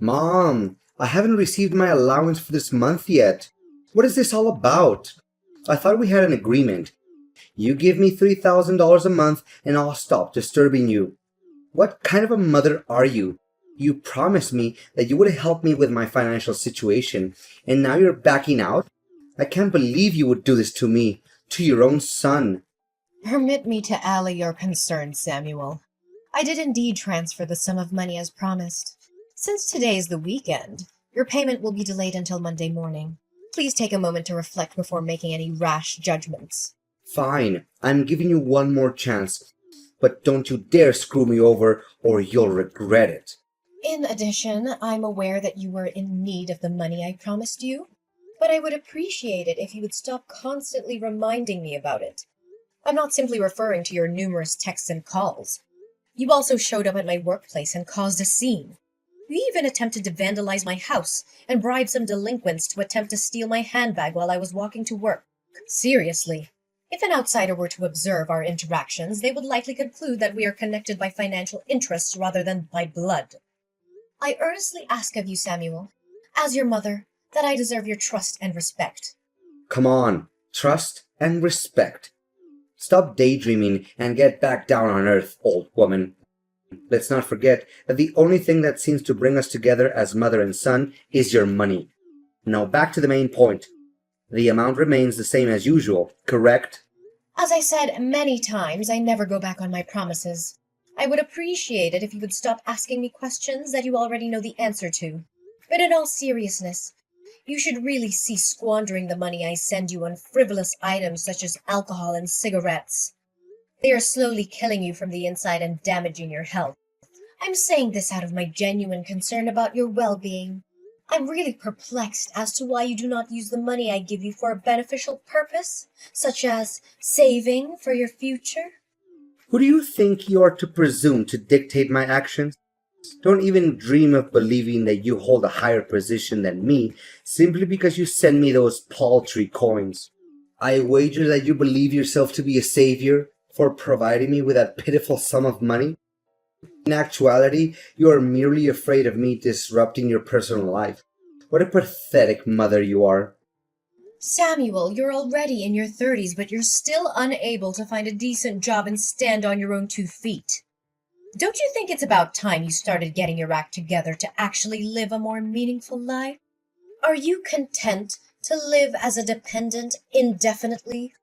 Mom, I haven't received my allowance for this month yet. What is this all about? I thought we had an agreement. You give me $3,000 a month and I'll stop disturbing you. What kind of a mother are you? You promised me that you would help me with my financial situation, and now you're backing out? I can't believe you would do this to me, to your own son. Permit me to allay your concerns, Samuel. I did indeed transfer the sum of money as promised. Since today is the weekend, your payment will be delayed until Monday morning. Please take a moment to reflect before making any rash judgments. Fine, I'm giving you one more chance, but don't you dare screw me over or you'll regret it. In addition, I'm aware that you were in need of the money I promised you, but I would appreciate it if you would stop constantly reminding me about it. I'm not simply referring to your numerous texts and calls. You also showed up at my workplace and caused a scene. You even attempted to vandalize my house and bribe some delinquents to attempt to steal my handbag while I was walking to work. Seriously, if an outsider were to observe our interactions, they would likely conclude that we are connected by financial interests rather than by blood. I earnestly ask of you, Samuel, as your mother, that I deserve your trust and respect. Come on, trust and respect. Stop daydreaming and get back down on earth, old woman. Let's not forget that the only thing that seems to bring us together as mother and son is your money. Now back to the main point. The amount remains the same as usual, correct? As I said many times, I never go back on my promises. I would appreciate it if you would stop asking me questions that you already know the answer to. But in all seriousness, you should really cease squandering the money I send you on frivolous items such as alcohol and cigarettes. They are slowly killing you from the inside and damaging your health. I'm saying this out of my genuine concern about your well-being. I'm really perplexed as to why you do not use the money I give you for a beneficial purpose, such as saving for your future. Who do you think you are to presume to dictate my actions? Don't even dream of believing that you hold a higher position than me simply because you send me those paltry coins. I wager that you believe yourself to be a savior for providing me with that pitiful sum of money. In actuality, you are merely afraid of me disrupting your personal life. What a pathetic mother you are. Samuel, you're already in your 30s, but you're still unable to find a decent job and stand on your own 2 feet. Don't you think it's about time you started getting your act together to actually live a more meaningful life? Are you content to live as a dependent indefinitely,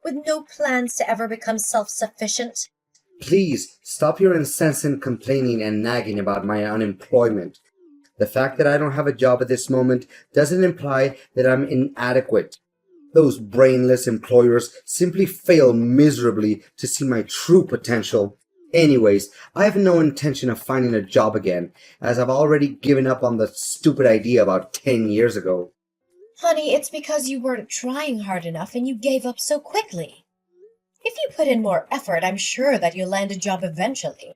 with no plans to ever become self-sufficient? Please, stop your incessant complaining and nagging about my unemployment. The fact that I don't have a job at this moment doesn't imply that I'm inadequate. Those brainless employers simply fail miserably to see my true potential. Anyways, I have no intention of finding a job again, as I've already given up on the stupid idea about 10 years ago. Honey, it's because you weren't trying hard enough and you gave up so quickly. If you put in more effort, I'm sure that you'll land a job eventually.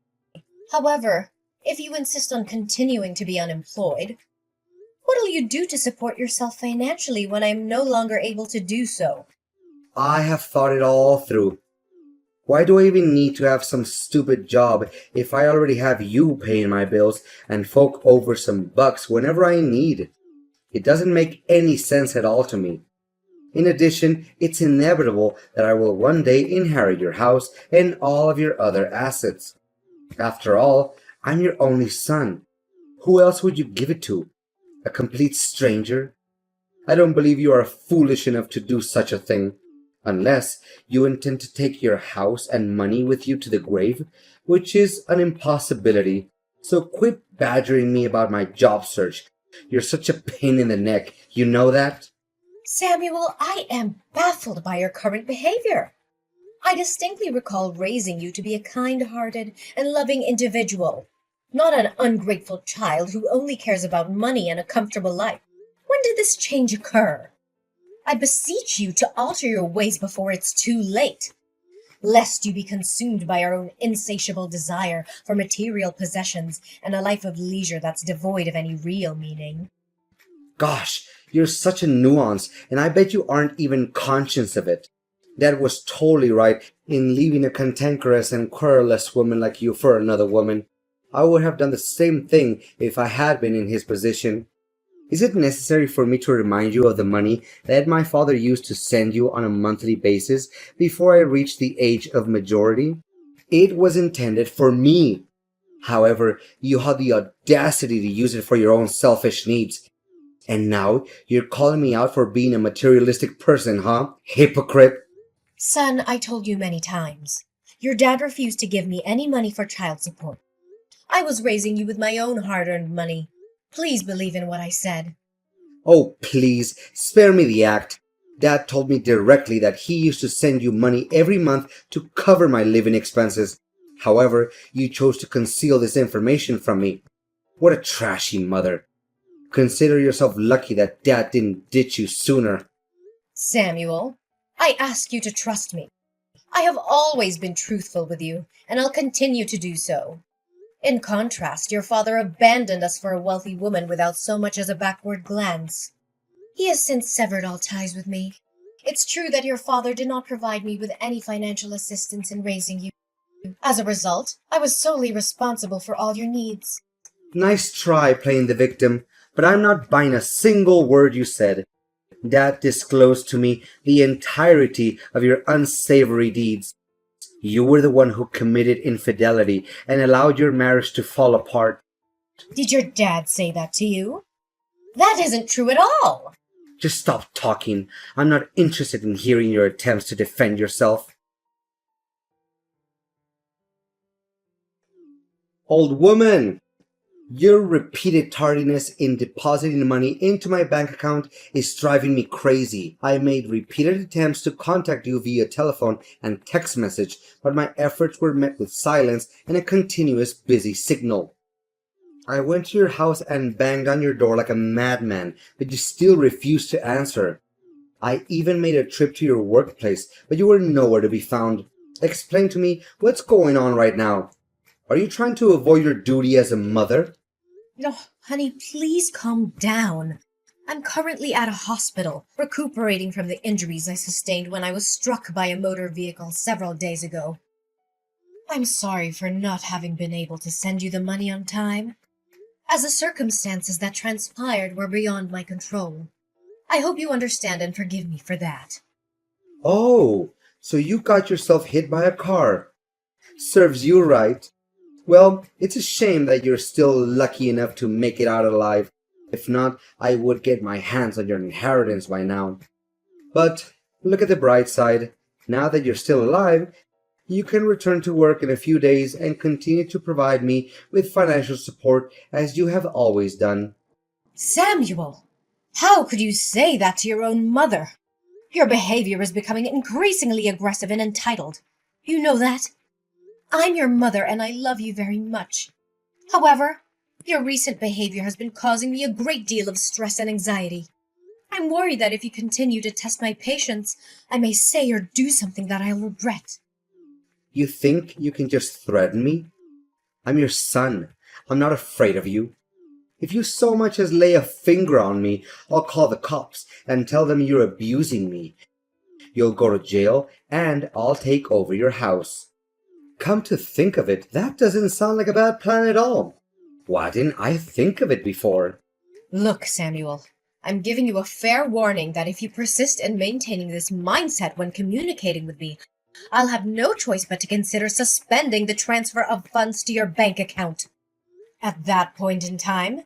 However, if you insist on continuing to be unemployed, what'll you do to support yourself financially when I'm no longer able to do so? I have thought it all through. Why do I even need to have some stupid job if I already have you paying my bills and fork over some bucks whenever I need? It doesn't make any sense at all to me. In addition, it's inevitable that I will one day inherit your house and all of your other assets. After all, I'm your only son. Who else would you give it to? A complete stranger? I don't believe you are foolish enough to do such a thing. Unless you intend to take your house and money with you to the grave, which is an impossibility. So quit badgering me about my job search. You're such a pain in the neck, you know that? Samuel, I am baffled by your current behavior. I distinctly recall raising you to be a kind-hearted and loving individual, not an ungrateful child who only cares about money and a comfortable life. When did this change occur? I beseech you to alter your ways before it's too late, lest you be consumed by our own insatiable desire for material possessions and a life of leisure that's devoid of any real meaning. Gosh, you're such a nuance, and I bet you aren't even conscious of it. Dad was totally right in leaving a cantankerous and querulous woman like you for another woman. I would have done the same thing if I had been in his position. Is it necessary for me to remind you of the money that my father used to send you on a monthly basis before I reached the age of majority? It was intended for me. However, you had the audacity to use it for your own selfish needs. And now you're calling me out for being a materialistic person, huh? Hypocrite! Son, I told you many times. Your dad refused to give me any money for child support. I was raising you with my own hard-earned money. Please believe in what I said. Oh, please, spare me the act. Dad told me directly that he used to send you money every month to cover my living expenses. However, you chose to conceal this information from me. What a trashy mother. Consider yourself lucky that Dad didn't ditch you sooner. Samuel, I ask you to trust me. I have always been truthful with you, and I'll continue to do so. In contrast, your father abandoned us for a wealthy woman without so much as a backward glance. He has since severed all ties with me. It's true that your father did not provide me with any financial assistance in raising you. As a result, I was solely responsible for all your needs. Nice try playing the victim, but I'm not buying a single word you said. Dad disclosed to me the entirety of your unsavory deeds. You were the one who committed infidelity and allowed your marriage to fall apart. Did your dad say that to you? That isn't true at all. Just stop talking. I'm not interested in hearing your attempts to defend yourself. Old woman! Your repeated tardiness in depositing money into my bank account is driving me crazy. I made repeated attempts to contact you via telephone and text message, but my efforts were met with silence and a continuous busy signal. I went to your house and banged on your door like a madman, but you still refused to answer. I even made a trip to your workplace, but you were nowhere to be found. Explain to me what's going on right now. Are you trying to avoid your duty as a mother? Honey, please calm down. I'm currently at a hospital, recuperating from the injuries I sustained when I was struck by a motor vehicle several days ago. I'm sorry for not having been able to send you the money on time, as the circumstances that transpired were beyond my control. I hope you understand and forgive me for that. Oh, so you got yourself hit by a car. Serves you right. Well, it's a shame that you're still lucky enough to make it out alive. If not, I would get my hands on your inheritance by now. But look at the bright side. Now that you're still alive, you can return to work in a few days and continue to provide me with financial support as you have always done. Samuel, how could you say that to your own mother? Your behavior is becoming increasingly aggressive and entitled. You know that? I'm your mother and I love you very much. However, your recent behavior has been causing me a great deal of stress and anxiety. I'm worried that if you continue to test my patience, I may say or do something that I'll regret. You think you can just threaten me? I'm your son. I'm not afraid of you. If you so much as lay a finger on me, I'll call the cops and tell them you're abusing me. You'll go to jail and I'll take over your house. Come to think of it, that doesn't sound like a bad plan at all. Why didn't I think of it before? Look, Samuel, I'm giving you a fair warning that if you persist in maintaining this mindset when communicating with me, I'll have no choice but to consider suspending the transfer of funds to your bank account. At that point in time,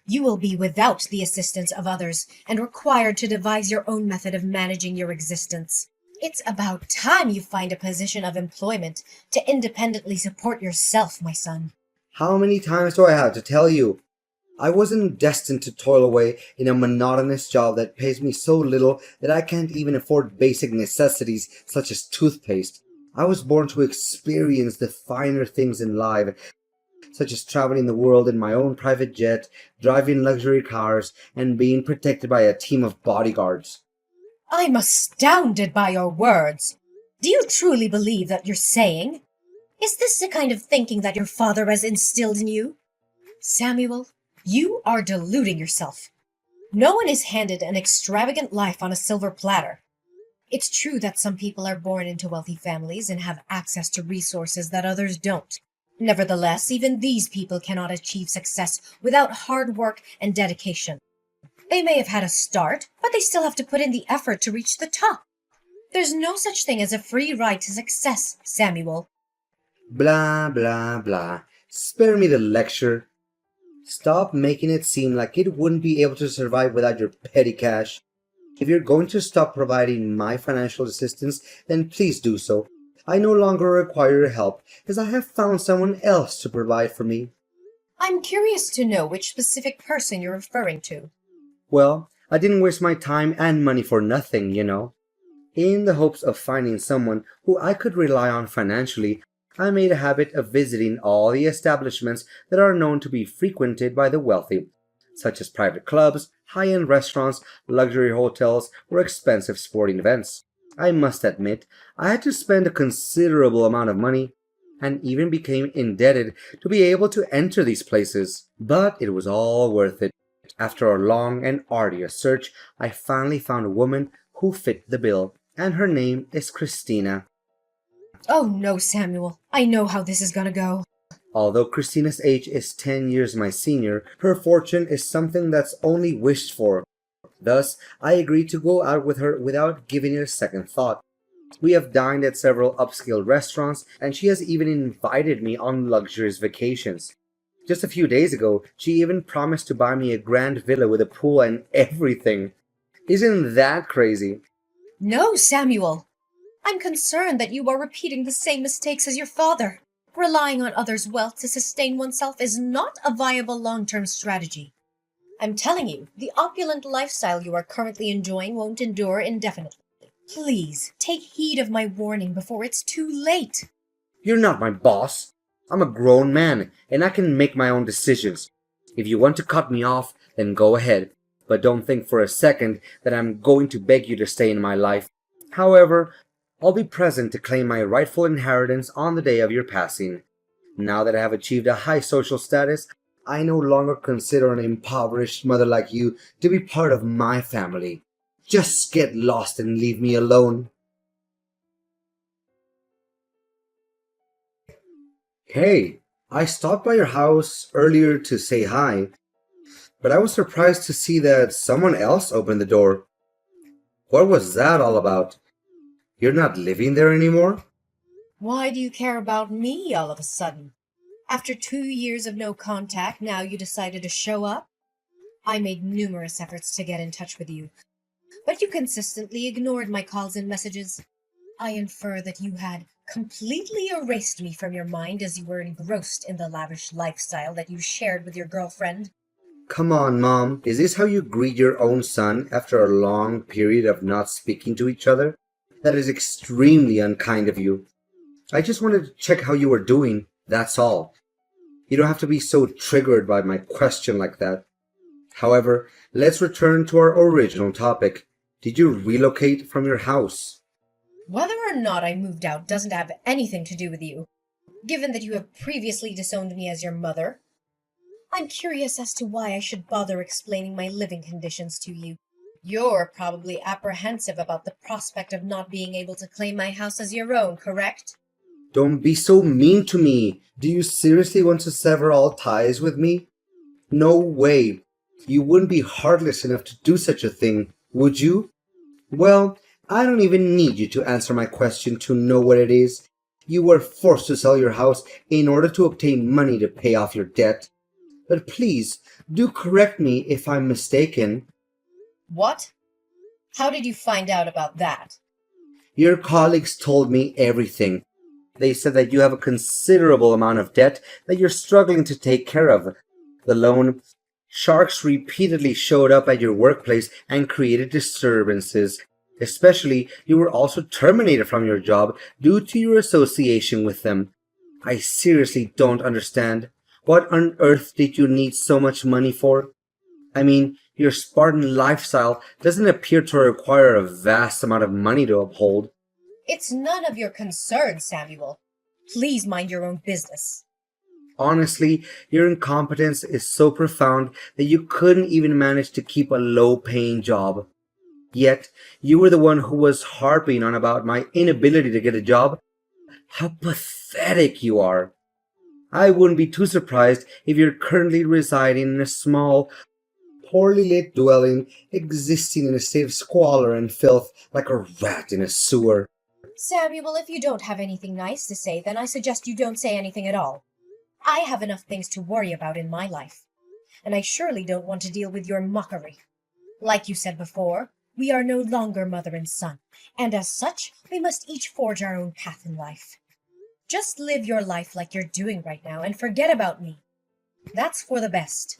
you will be without the assistance of others and required to devise your own method of managing your existence. It's about time you find a position of employment to independently support yourself, my son. How many times do I have to tell you? I wasn't destined to toil away in a monotonous job that pays me so little that I can't even afford basic necessities such as toothpaste. I was born to experience the finer things in life, such as traveling the world in my own private jet, driving luxury cars, and being protected by a team of bodyguards. I'm astounded by your words. Do you truly believe that you're saying? Is this the kind of thinking that your father has instilled in you? Samuel, you are deluding yourself. No one is handed an extravagant life on a silver platter. It's true that some people are born into wealthy families and have access to resources that others don't. Nevertheless, even these people cannot achieve success without hard work and dedication. They may have had a start, but they still have to put in the effort to reach the top. There's no such thing as a free ride to success, Samuel. Blah, blah, blah. Spare me the lecture. Stop making it seem like it wouldn't be able to survive without your petty cash. If you're going to stop providing my financial assistance, then please do so. I no longer require your help, as I have found someone else to provide for me. I'm curious to know which specific person you're referring to. Well, I didn't waste my time and money for nothing, you know. In the hopes of finding someone who I could rely on financially, I made a habit of visiting all the establishments that are known to be frequented by the wealthy, such as private clubs, high-end restaurants, luxury hotels, or expensive sporting events. I must admit, I had to spend a considerable amount of money, and even became indebted to be able to enter these places. But it was all worth it. After a long and arduous search, I finally found a woman who fit the bill, and her name is Christina. Oh no, Samuel. I know how this is gonna go. Although Christina's age is 10 years my senior, her fortune is something that's only wished for. Thus, I agreed to go out with her without giving it a second thought. We have dined at several upscale restaurants, and she has even invited me on luxurious vacations. Just a few days ago, she even promised to buy me a grand villa with a pool and everything. Isn't that crazy? No, Samuel. I'm concerned that you are repeating the same mistakes as your father. Relying on others' wealth to sustain oneself is not a viable long-term strategy. I'm telling you, the opulent lifestyle you are currently enjoying won't endure indefinitely. Please, take heed of my warning before it's too late. You're not my boss. I'm a grown man, and I can make my own decisions. If you want to cut me off, then go ahead. But don't think for a second that I'm going to beg you to stay in my life. However, I'll be present to claim my rightful inheritance on the day of your passing. Now that I have achieved a high social status, I no longer consider an impoverished mother like you to be part of my family. Just get lost and leave me alone. Hey, I stopped by your house earlier to say hi, but I was surprised to see that someone else opened the door. What was that all about? You're not living there anymore? Why do you care about me all of a sudden? After 2 years of no contact, now you decided to show up? I made numerous efforts to get in touch with you, but you consistently ignored my calls and messages. I infer that you had completely erased me from your mind as you were engrossed in the lavish lifestyle that you shared with your girlfriend. Come on, Mom. Is this how you greet your own son after a long period of not speaking to each other? That is extremely unkind of you. I just wanted to check how you were doing, that's all. You don't have to be so triggered by my question like that. However, let's return to our original topic. Did you relocate from your house? Whether or not I moved out doesn't have anything to do with you, given that you have previously disowned me as your mother. I'm curious as to why I should bother explaining my living conditions to you. You're probably apprehensive about the prospect of not being able to claim my house as your own, correct? Don't be so mean to me. Do you seriously want to sever all ties with me? No way. You wouldn't be heartless enough to do such a thing, would you? Well, I don't even need you to answer my question to know what it is. You were forced to sell your house in order to obtain money to pay off your debt. But please, do correct me if I'm mistaken. What? How did you find out about that? Your colleagues told me everything. They said that you have a considerable amount of debt that you're struggling to take care of. The loan sharks repeatedly showed up at your workplace and created disturbances. Especially, you were also terminated from your job due to your association with them. I seriously don't understand. What on earth did you need so much money for? I mean, your Spartan lifestyle doesn't appear to require a vast amount of money to uphold. It's none of your concern, Samuel. Please mind your own business. Honestly, your incompetence is so profound that you couldn't even manage to keep a low-paying job. Yet, you were the one who was harping on about my inability to get a job. How pathetic you are. I wouldn't be too surprised if you're currently residing in a small, poorly lit dwelling, existing in a state of squalor and filth like a rat in a sewer. Samuel, if you don't have anything nice to say, then I suggest you don't say anything at all. I have enough things to worry about in my life, and I surely don't want to deal with your mockery. Like you said before, we are no longer mother and son, and as such, we must each forge our own path in life. Just live your life like you're doing right now and forget about me. That's for the best.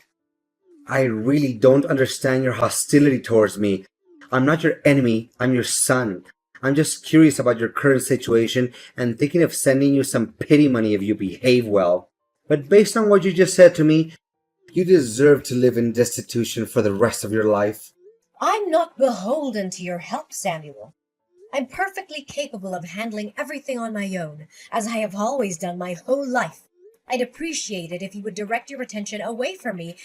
I really don't understand your hostility towards me. I'm not your enemy, I'm your son. I'm just curious about your current situation and thinking of sending you some pity money if you behave well. But based on what you just said to me, you deserve to live in destitution for the rest of your life. I'm not beholden to your help, Samuel. I'm perfectly capable of handling everything on my own, as I have always done my whole life. I'd appreciate it if you would direct your attention away from me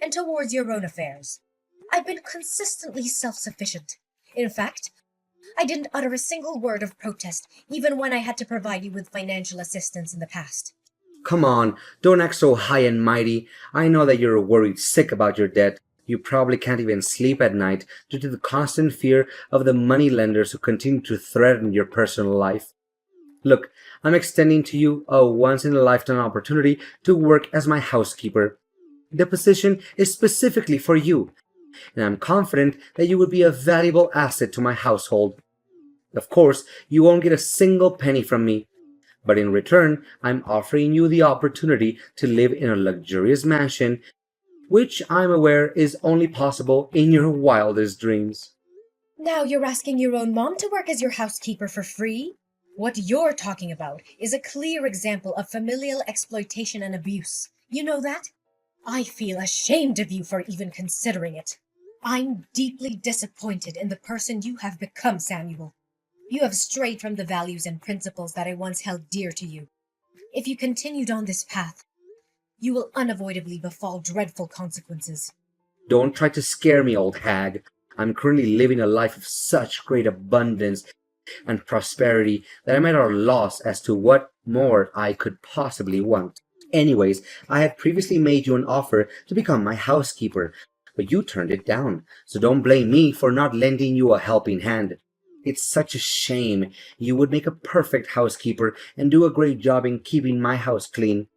and towards your own affairs. I've been consistently self-sufficient. In fact, I didn't utter a single word of protest, even when I had to provide you with financial assistance in the past. Come on, don't act so high and mighty. I know that you're worried sick about your debt. You probably can't even sleep at night due to the constant fear of the money lenders who continue to threaten your personal life. Look, I'm extending to you a once-in-a-lifetime opportunity to work as my housekeeper. The position is specifically for you, and I'm confident that you would be a valuable asset to my household. Of course, you won't get a single penny from me, but in return, I'm offering you the opportunity to live in a luxurious mansion, which I'm aware is only possible in your wildest dreams. Now you're asking your own mom to work as your housekeeper for free? What you're talking about is a clear example of familial exploitation and abuse. You know that? I feel ashamed of you for even considering it. I'm deeply disappointed in the person you have become, Samuel. You have strayed from the values and principles that I once held dear to you. If you continued on this path, you will unavoidably befall dreadful consequences. Don't try to scare me, old hag. I'm currently living a life of such great abundance and prosperity that I'm at a loss as to what more I could possibly want. Anyways, I had previously made you an offer to become my housekeeper, but you turned it down, so don't blame me for not lending you a helping hand. It's such a shame. You would make a perfect housekeeper and do a great job in keeping my house clean.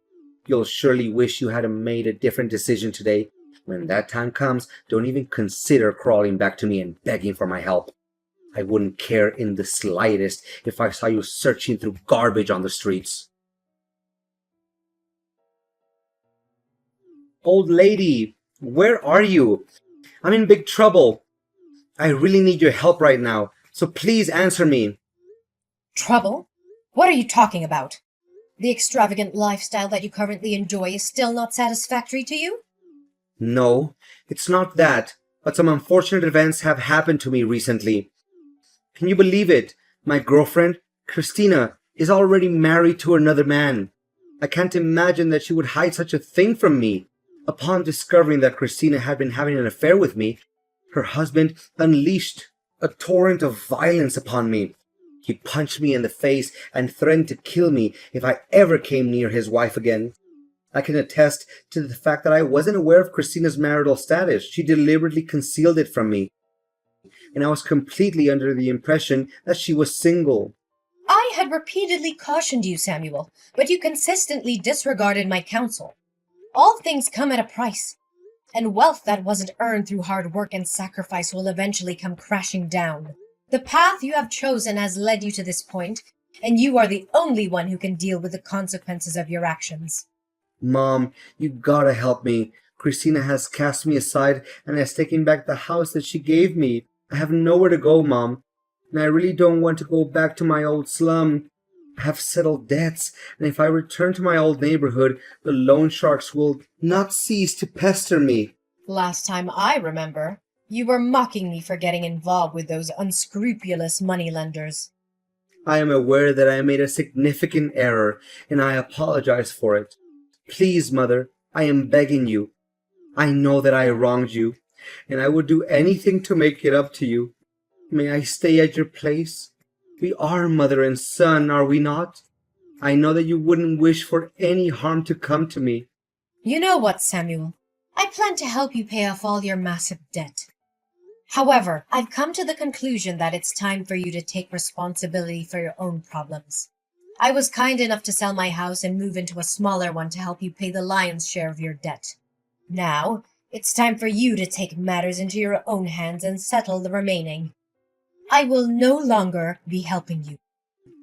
You'll surely wish you had made a different decision today. When that time comes, don't even consider crawling back to me and begging for my help. I wouldn't care in the slightest if I saw you searching through garbage on the streets. Old lady, where are you? I'm in big trouble. I really need your help right now, so please answer me. Trouble? What are you talking about? The extravagant lifestyle that you currently enjoy is still not satisfactory to you? No, it's not that, but some unfortunate events have happened to me recently. Can you believe it? My girlfriend, Christina, is already married to another man. I can't imagine that she would hide such a thing from me. Upon discovering that Christina had been having an affair with me, her husband unleashed a torrent of violence upon me. He punched me in the face and threatened to kill me if I ever came near his wife again. I can attest to the fact that I wasn't aware of Christina's marital status. She deliberately concealed it from me, and I was completely under the impression that she was single. I had repeatedly cautioned you, Samuel, but you consistently disregarded my counsel. All things come at a price, and wealth that wasn't earned through hard work and sacrifice will eventually come crashing down. The path you have chosen has led you to this point, and you are the only one who can deal with the consequences of your actions. Mom, you gotta help me. Christina has cast me aside and has taken back the house that she gave me. I have nowhere to go, Mom, and I really don't want to go back to my old slum. I have settled debts, and if I return to my old neighborhood, the loan sharks will not cease to pester me. Last time I remember, you were mocking me for getting involved with those unscrupulous moneylenders. I am aware that I made a significant error, and I apologize for it. Please, Mother, I am begging you. I know that I wronged you, and I would do anything to make it up to you. May I stay at your place? We are mother and son, are we not? I know that you wouldn't wish for any harm to come to me. You know what, Samuel? I plan to help you pay off all your massive debt. However, I've come to the conclusion that it's time for you to take responsibility for your own problems. I was kind enough to sell my house and move into a smaller one to help you pay the lion's share of your debt. Now, it's time for you to take matters into your own hands and settle the remaining. I will no longer be helping you.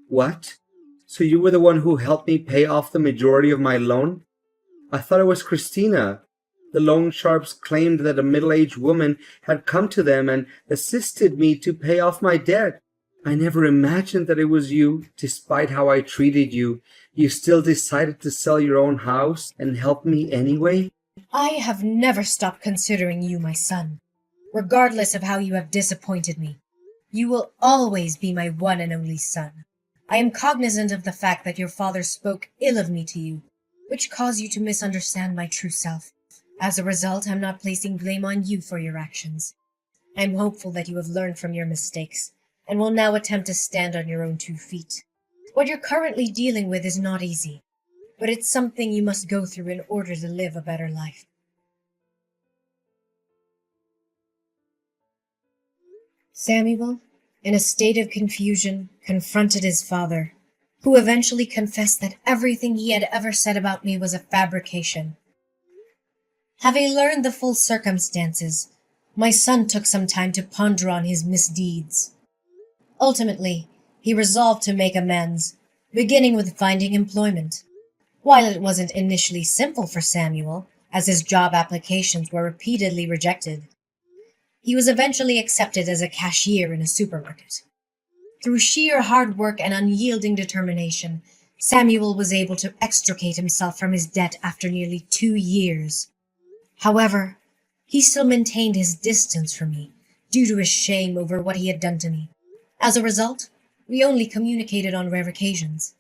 What? So you were the one who helped me pay off the majority of my loan? I thought it was Christina. The loan sharps claimed that a middle-aged woman had come to them and assisted me to pay off my debt. I never imagined that it was you. Despite how I treated you, you still decided to sell your own house and help me anyway? I have never stopped considering you my son. Regardless of how you have disappointed me, you will always be my one and only son. I am cognizant of the fact that your father spoke ill of me to you, which caused you to misunderstand my true self. As a result, I'm not placing blame on you for your actions. I'm hopeful that you have learned from your mistakes and will now attempt to stand on your own 2 feet. What you're currently dealing with is not easy, but it's something you must go through in order to live a better life. Samuel, in a state of confusion, confronted his father, who eventually confessed that everything he had ever said about me was a fabrication. Having learned the full circumstances, my son took some time to ponder on his misdeeds. Ultimately, he resolved to make amends, beginning with finding employment. While it wasn't initially simple for Samuel, as his job applications were repeatedly rejected, he was eventually accepted as a cashier in a supermarket. Through sheer hard work and unyielding determination, Samuel was able to extricate himself from his debt after nearly 2 years. However, he still maintained his distance from me due to his shame over what he had done to me. As a result, we only communicated on rare occasions.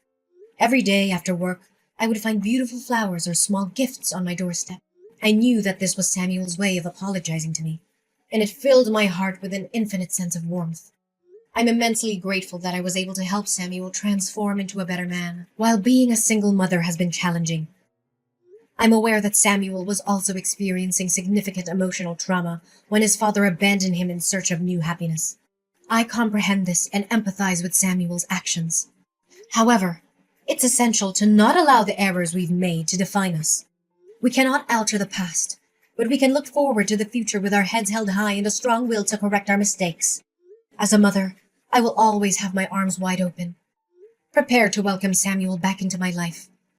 Every day after work, I would find beautiful flowers or small gifts on my doorstep. I knew that this was Samuel's way of apologizing to me, and it filled my heart with an infinite sense of warmth. I'm immensely grateful that I was able to help Samuel transform into a better man. While being a single mother has been challenging, I'm aware that Samuel was also experiencing significant emotional trauma when his father abandoned him in search of new happiness. I comprehend this and empathize with Samuel's actions. However, it's essential to not allow the errors we've made to define us. We cannot alter the past, but we can look forward to the future with our heads held high and a strong will to correct our mistakes. As a mother, I will always have my arms wide open, prepared to welcome Samuel back into my life.